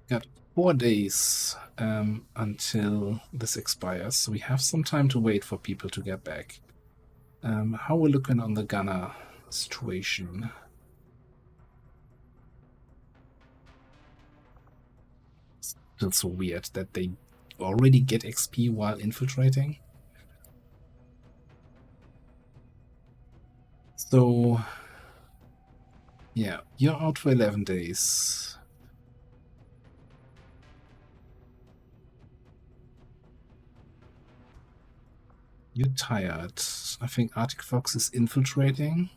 Got 4 days until this expires, so we have some time to wait for people to get back. How we're looking on the gunner situation. That's so weird that they already get XP while infiltrating. So, yeah, you're out for 11 days. You're tired. I think Arctic Fox is infiltrating.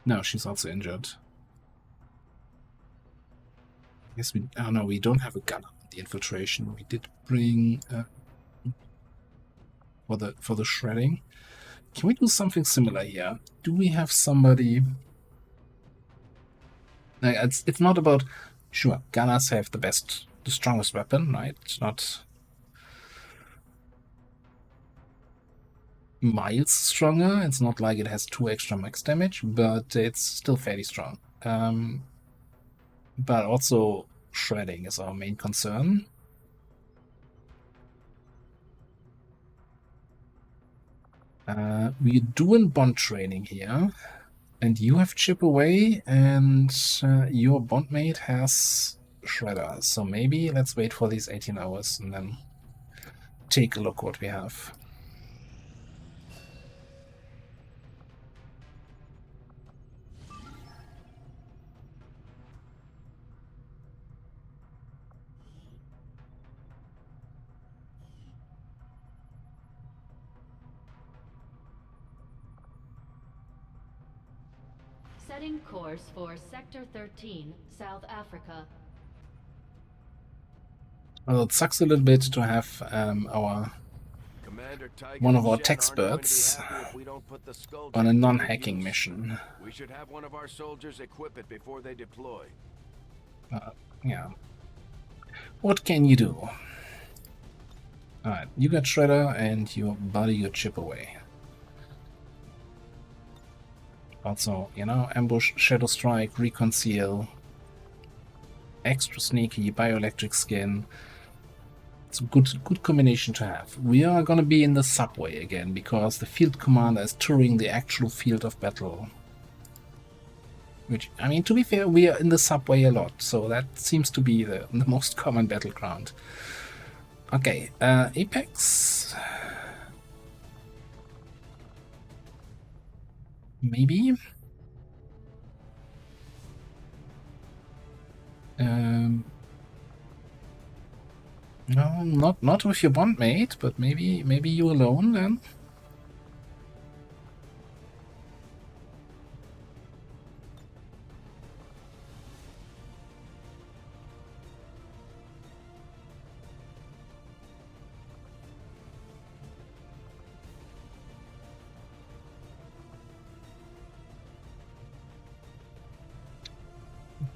No, she's also injured. I guess we... Oh no, we don't have a gun on the infiltration. We did bring... for the shredding. Can we do something similar here? Do we have somebody... Like, it's not about... Sure, gunners have the strongest weapon, right? It's not miles stronger. It's not like it has 2 extra max damage, but it's still fairly strong. But also shredding is our main concern. We're doing bond training here. And you have chip away, and your bondmate has shredder. So maybe let's wait for these 18 hours and then take a look what we have. Setting course for Sector 13, South Africa. Well, it sucks a little bit to have one of our tech experts on a non-hacking mission. We should have one of our soldiers equip it before they deploy. Yeah. What can you do? Alright, you got shredder and your buddy got chip away. Also, you know, ambush, shadow strike, reconceal, extra sneaky, bioelectric skin. It's a good combination to have. We are gonna be in the subway again because the field commander is touring the actual field of battle. Which, I mean, to be fair, we are in the subway a lot, so that seems to be the most common battleground. Okay, Apex. Maybe. No, not with your bondmate, but maybe you alone then.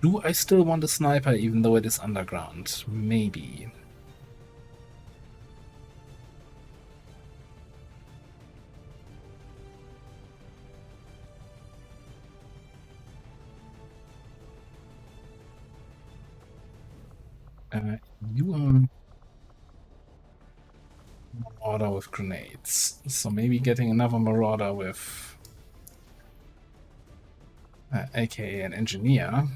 Do I still want a sniper even though it is underground? Maybe. You are Marauder with grenades, so maybe getting another Marauder with aka an engineer.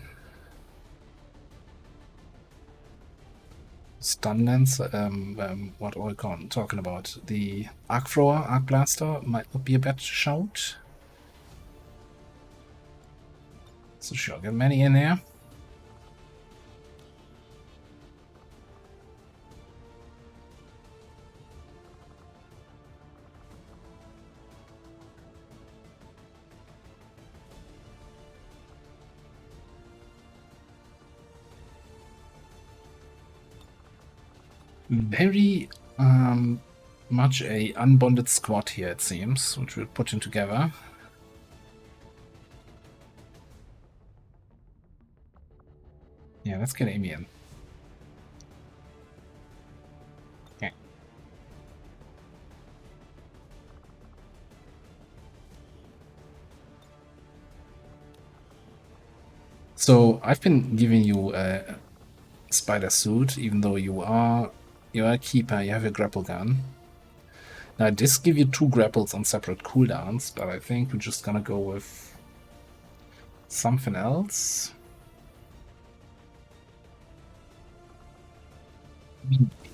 Stun lance, what are we talking about? The arc thrower, arc blaster might not be a bad shout. So sure, get many in here. Very much a unbonded squad here, it seems, which we're putting together. Yeah, let's get Amy in. Okay. So I've been giving you a spider suit, even though you're a keeper, you have a grapple gun. Now, this give you 2 grapples on separate cooldowns, but I think we're just gonna go with something else.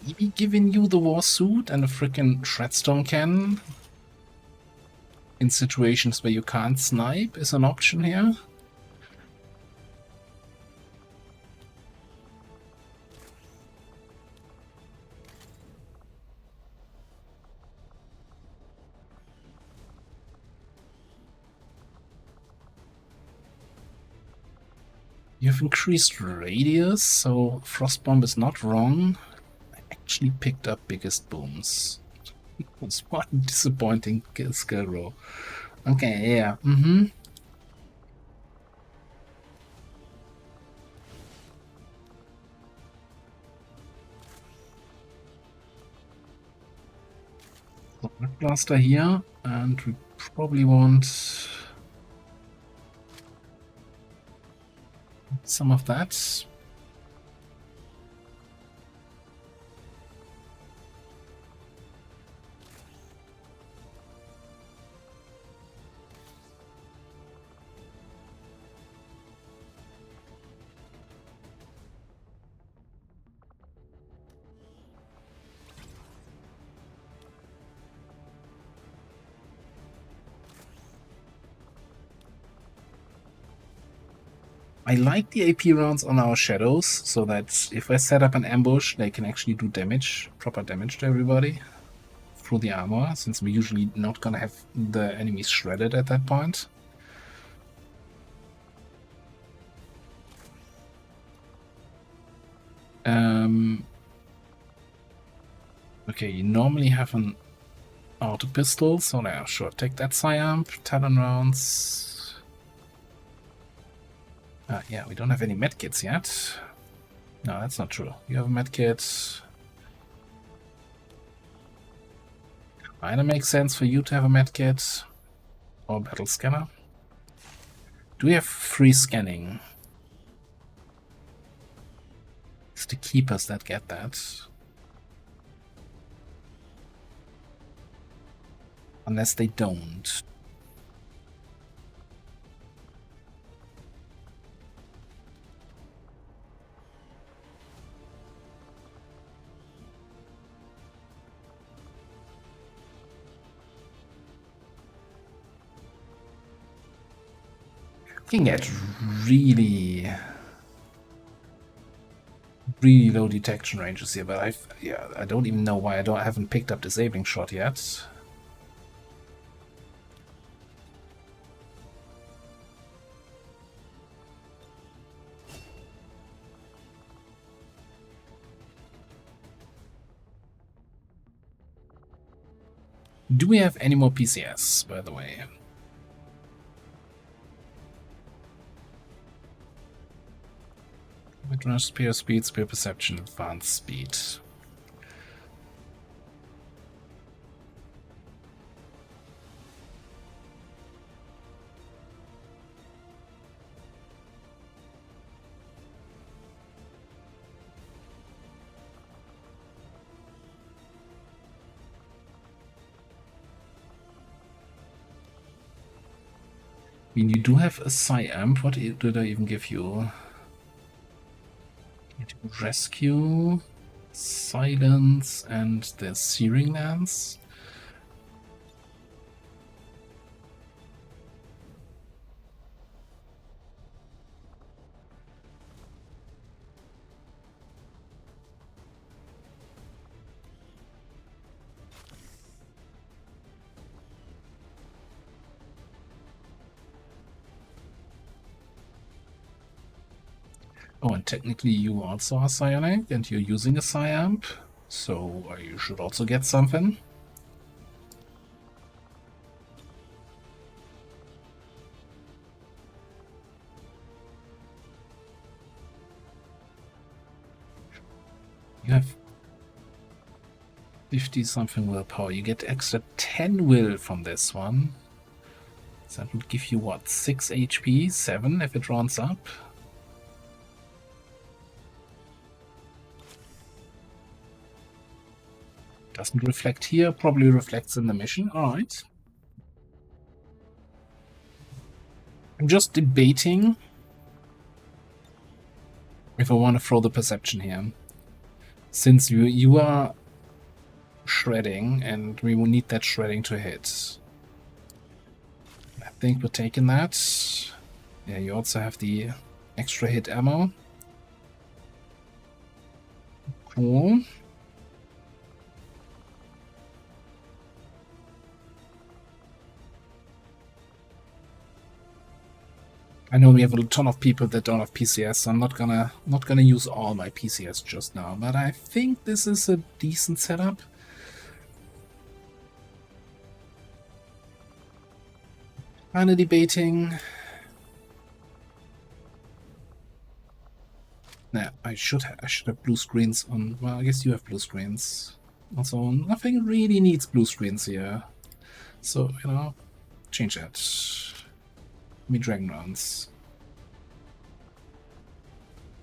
Maybe giving you the war suit and a freaking shredstone cannon in situations where you can't snipe is an option here. You have increased radius, so Frostbomb is not wrong. I actually picked up biggest booms. It's one disappointing skill roll. Okay, yeah. So Blaster here, and we probably want some of that. I like the AP rounds on our shadows, so that if I set up an ambush, they can actually do damage, proper damage to everybody through the armor, since we're usually not gonna have the enemies shredded at that point. Okay, you normally have an auto pistol, so now sure, take that Psyamp, Talon rounds. Yeah, we don't have any medkits yet. No, that's not true. You have a medkit. Kinda makes sense for you to have a medkit. Or battle scanner. Do we have free scanning? It's the keepers that get that. Unless they don't. Looking at really low detection ranges here, but I don't even know why I haven't picked up disabling shot yet. Do we have any more PCS, by the way? Mid-range spear speed, spear perception, advanced speed. I mean, you do have a Psyamp. What did I even give you? Rescue, silence, and the searing lance. Oh, and technically you also are Psionic, and you're using a Psyamp, so you should also get something. You have 50-something willpower. You get extra 10 will from this one. So that would give you, what, 6 HP? 7 if it rounds up? Doesn't reflect here, probably reflects in the mission. Alright. I'm just debating if I want to throw the perception here. Since you are shredding, and we will need that shredding to hit. I think we're taking that. Yeah, you also have the extra hit ammo. Cool. I know we have a ton of people that don't have PCS, so I'm not gonna use all my PCS just now, but I think this is a decent setup. Kinda debating. Nah, I should have blue screens on. Well, I guess you have blue screens. Also, nothing really needs blue screens here. So, you know, change that. Me Dragon Rounds.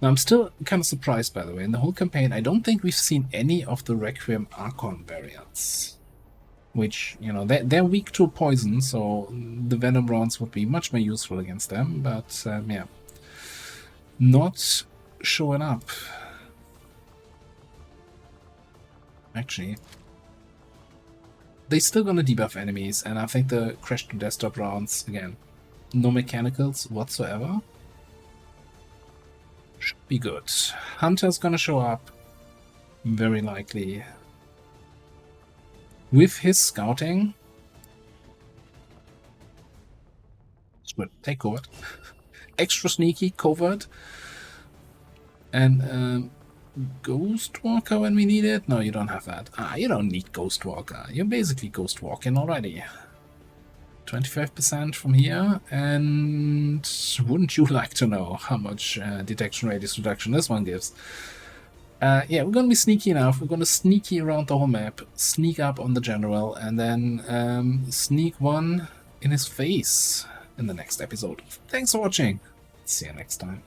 Now, I'm still kind of surprised, by the way. In the whole campaign, I don't think we've seen any of the Requiem Archon variants. Which, you know, they're weak to poison, so the Venom rounds would be much more useful against them. But, yeah. Not showing up. Actually, they're still gonna debuff enemies, and I think the Crash to Desktop rounds, again, no mechanicals whatsoever. Should be good. Hunter's gonna show up, very likely. With his scouting. It's good. Take Covert. Extra sneaky, Covert. And Ghostwalker when we need it? No, you don't have that. You don't need Ghostwalker. You're basically Ghostwalking already. 25% from here, and wouldn't you like to know how much detection radius reduction this one gives? Yeah, we're gonna be sneaky enough. We're gonna sneaky around the whole map, sneak up on the general, and then sneak one in his face in the next episode. Thanks for watching. See you next time.